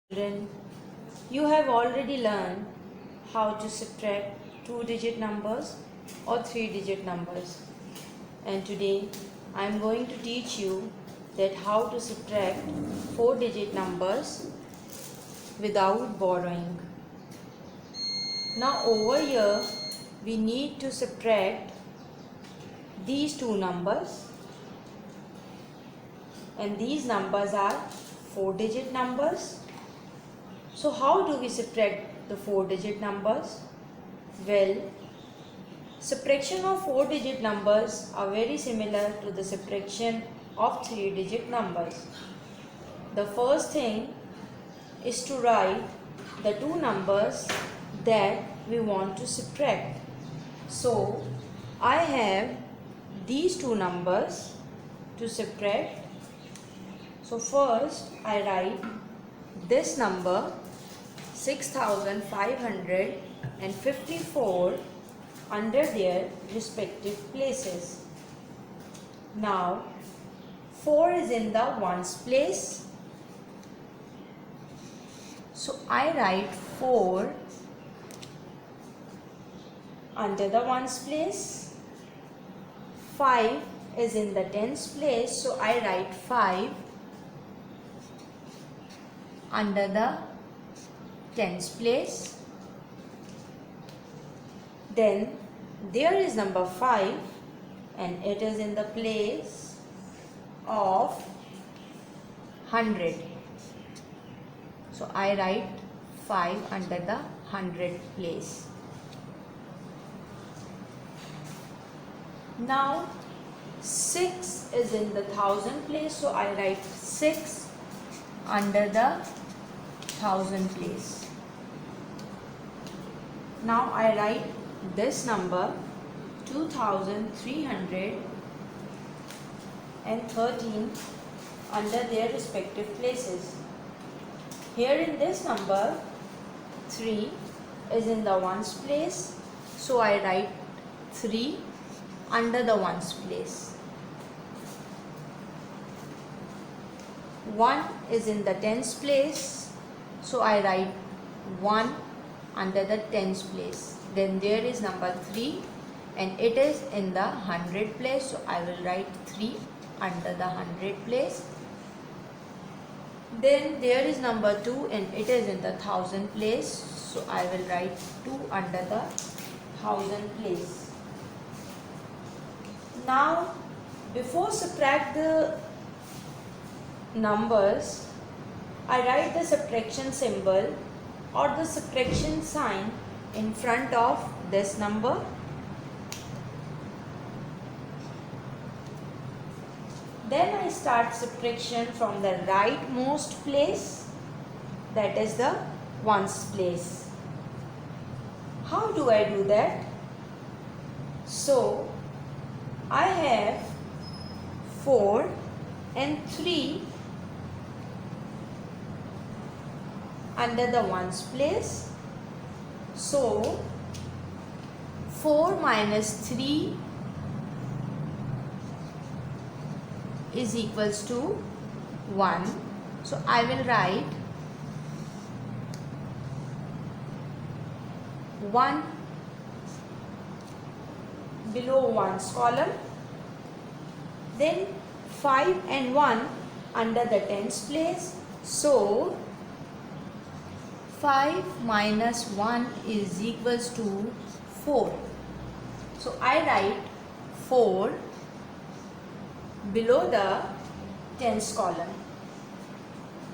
Children, you have already learned how to subtract two-digit numbers or three-digit numbers. And today I am going to teach you that how to subtract four-digit numbers without borrowing. Now over here we need to subtract these two numbers, and these numbers are four-digit numbers. So how do we subtract the four-digit numbers? Well, subtraction of four-digit numbers are very similar to the subtraction of three-digit numbers. The first thing is to write the two numbers that we want to subtract. So, I have these two numbers to subtract. So first I write this number 6554 under their respective places. Now 4 is in the ones place, so I write 4 under the ones place. 5 is in the tens place, so I write 5 under the tens place. Then there is number 5 and it is in the place of 100. So I write 5 under the 100 place. Now 6 is in the thousand place, so I write 6 under the thousand place. Now I write this number 2313 under their respective places. Here in this number 3 is in the ones place, so I write 3 under the ones place. 1 is in the tens place, so I write 1 under the tens place. Then there is number 3 and it is in the 100 place, so I will write 3 under the 100 place. Then there is number 2 and it is in the thousand place, so I will write 2 under the thousand place. Now before subtract the numbers, I write the subtraction symbol or the subtraction sign in front of this number. Then I start subtraction from the rightmost place, that is the ones place. How do I do that? So I have 4 and 3 under the ones place. So 4 minus 3 is equals to 1. So I will write 1 below ones column. Then 5 and 1 under the tens place. So 5 minus 1 is equals to 4. So I write 4 below the tens column.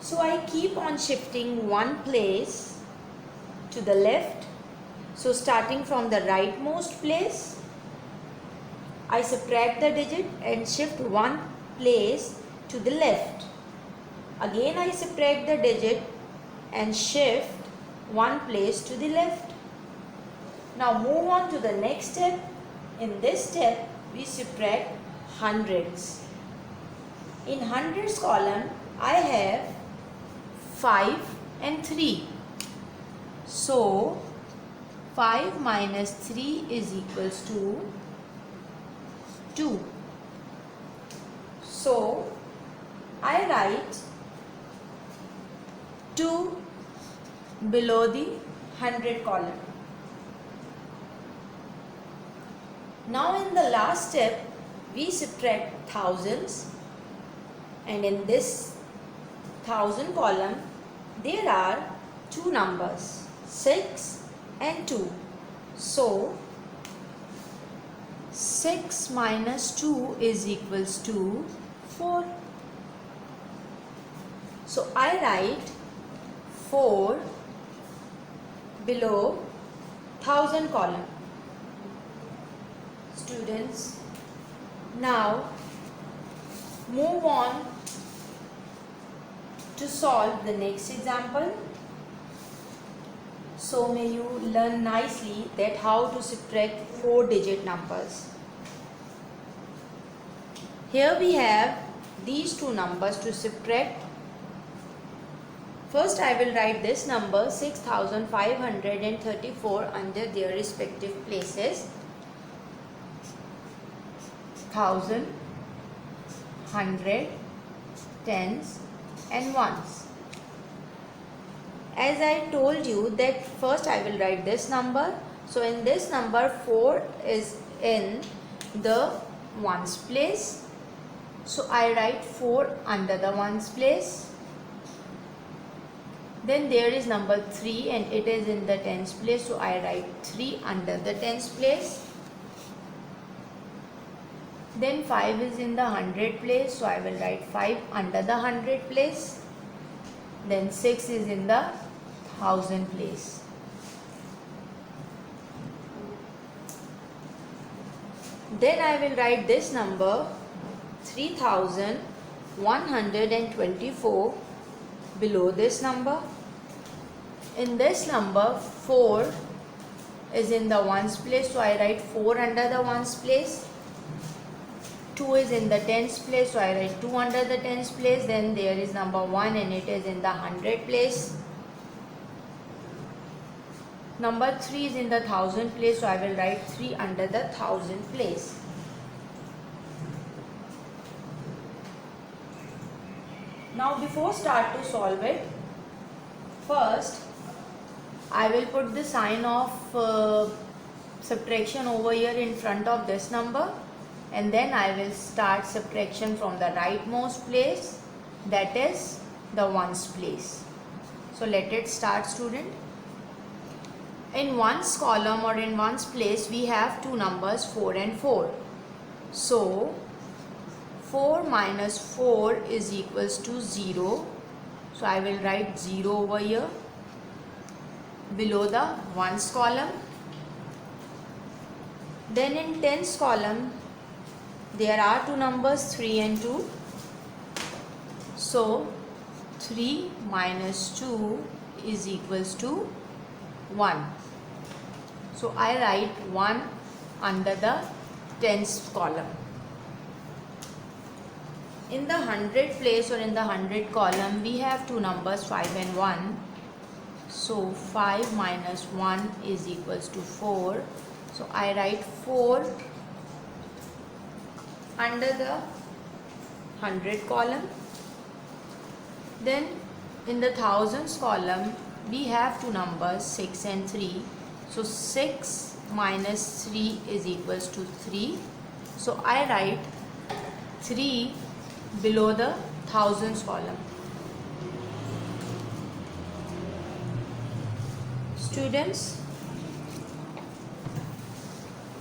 So I keep on shifting one place to the left. So starting from the rightmost place, I subtract the digit and shift one place to the left. Again I subtract the digit and shift one place to the left. Now move on to the next step. In this step we subtract hundreds. In hundreds column I have 5 and 3. So 5 minus 3 is equals to 2. So I write 2 below the 100 column. Now in the last step we subtract thousands, and in this 1000 column there are two numbers 6 and 2. So 6 minus 2 is equals to 4. So I write 4 below 1000 column. Students, now move on to solve the next example. So may you learn nicely that how to subtract 4-digit numbers. Here we have these two numbers to subtract. First I will write this number 6534 under their respective places. 1000, 100, tens and ones. As I told you that first I will write this number. So in this number 4 is in the ones place. So I write 4 under the ones place. Then there is number 3 and it is in the tens place. So I write 3 under the tens place. Then 5 is in the 100 place. So I will write 5 under the 100 place. Then 6 is in the 1000 place. Then I will write this number 3124 below this number. In this number 4 is in the ones place, so I write 4 under the ones place. 2 is in the tens place, so I write 2 under the tens place. Then there is number 1 and it is in the 100 place. Number 3 is in the 1000 place, so I will write 3 under the 1000 place. Now before start to solve it, first I will put the sign of subtraction over here in front of this number, and then I will start subtraction from the rightmost place, that is the ones place. So let it start, student. In ones column or in ones place we have two numbers 4 and 4. So 4 minus 4 is equals to 0. So I will write 0 over here below the ones column. Then in tens column there are two numbers 3 and 2. So 3 minus 2 is equals to 1. So I write 1 under the tens column. In the 100 place or in the 100 column we have two numbers 5 and 1. So 5 minus 1 is equals to 4. So I write 4 under the 100 column. Then in the thousands column we have two numbers 6 and 3. So 6 minus 3 is equals to 3. So I write 3 below the thousands column. Students,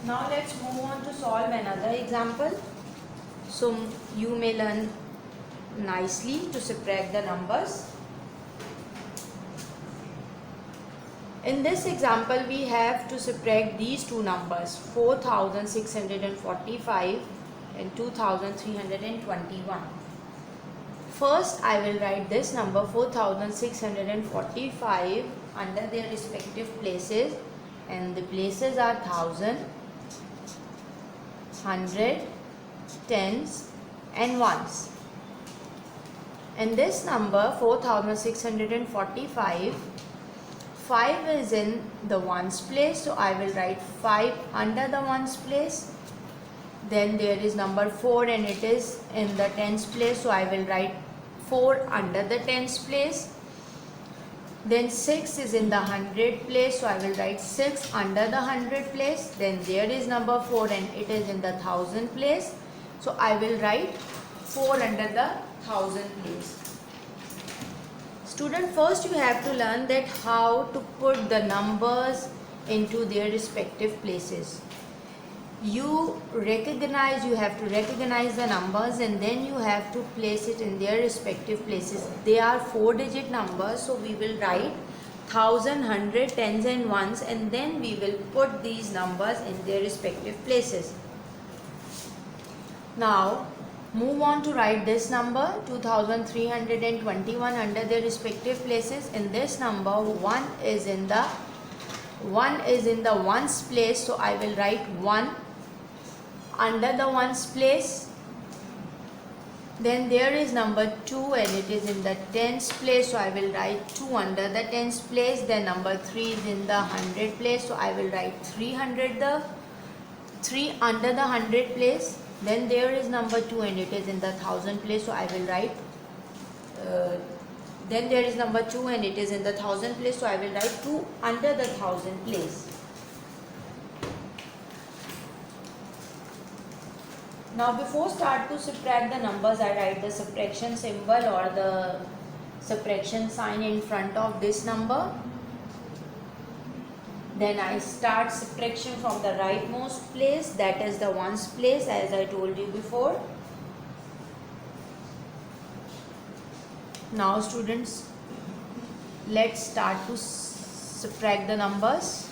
now let's move on to solve another example. So you may learn nicely to subtract the numbers. In this example we have to subtract these two numbers 4645 and 2321. First I will write this number 4645 under their respective places, and the places are 1000, 100, tens and ones. In this number 4645, 5 is in the ones place, so I will write 5 under the ones place. Then there is number 4 and it is in the tens place, so I will write 4 under the tens place. Then 6 is in the 100 place, so I will write 6 under the 100 place. Then there is number 4 and it is in the 1000 place, so I will write 4 under the 1000 place. Student, first you have to learn that how to put the numbers into their respective places. You have to recognize the numbers and then you have to place it in their respective places. They are 4-digit numbers, so we will write 1000, 100, tens and ones, and then we will put these numbers in their respective places. Now move on to write this number 2321 under their respective places. In this number, 1 is in the ones place, so I will write 1 under the ones place. Then there is number 2 and it is in the tens place, so I will write 2 under the tens place. Then number 3 is in the 100 place, so I will write 3 under the 100 place. Then there is number 2 and it is in the 1000 place, so I will write then there is number 2 and it is in the 1000 place, so I will write 2 under the 1000 place. Now before start to subtract the numbers, I write the subtraction symbol or the subtraction sign in front of this number. Then I start subtraction from the rightmost place, that is the ones place, as I told you before. Now students, let's start to subtract the numbers.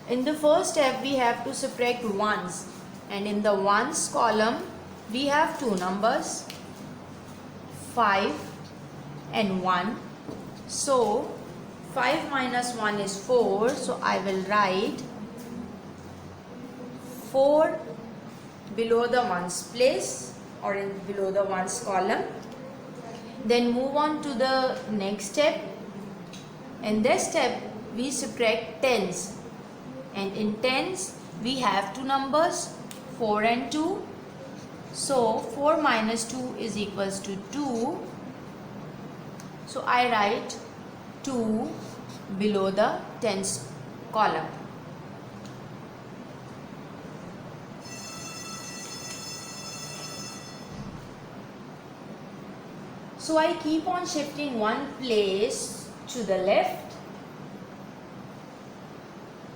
In the first step, we have to subtract ones, and in the ones column we have two numbers, 5 and 1. So 5 minus 1 is 4, so I will write 4 below the ones place or below the ones column. Then move on to the next step. In this step we subtract tens, and in tens we have two numbers, 4 and 2. So 4 minus 2 is equals to 2. So I write 2 below the tens column. So I keep on shifting one place to the left.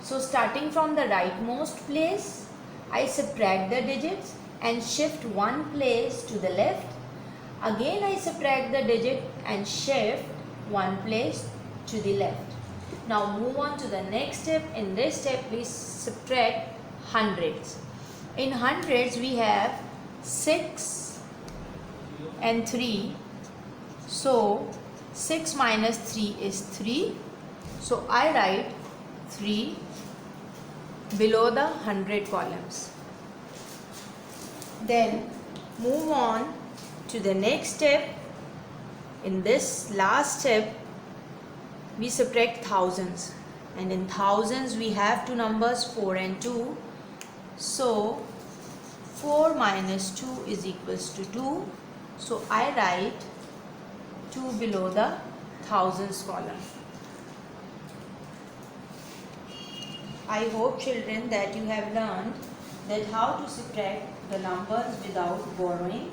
So starting from the rightmost place, I subtract the digits and shift one place to the left. Again I subtract the digit and shift one place to the left. Now move on to the next step. In this step we subtract hundreds. In hundreds we have 6 and 3. So 6 minus 3 is 3. So I write 3 below the 100 columns. Then move on to the next step. In this last step we subtract thousands, and in thousands we have two numbers, 4 and 2. So 4 minus 2 is equals to 2. So I write 2 below the thousands column. I hope children that you have learned that how to subtract the numbers without borrowing.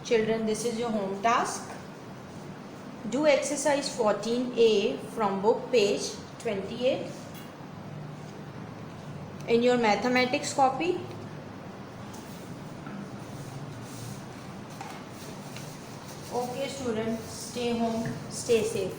Children, this is your home task. Do exercise 14A from book page 28 in your mathematics copy. Okay students, stay home, stay safe.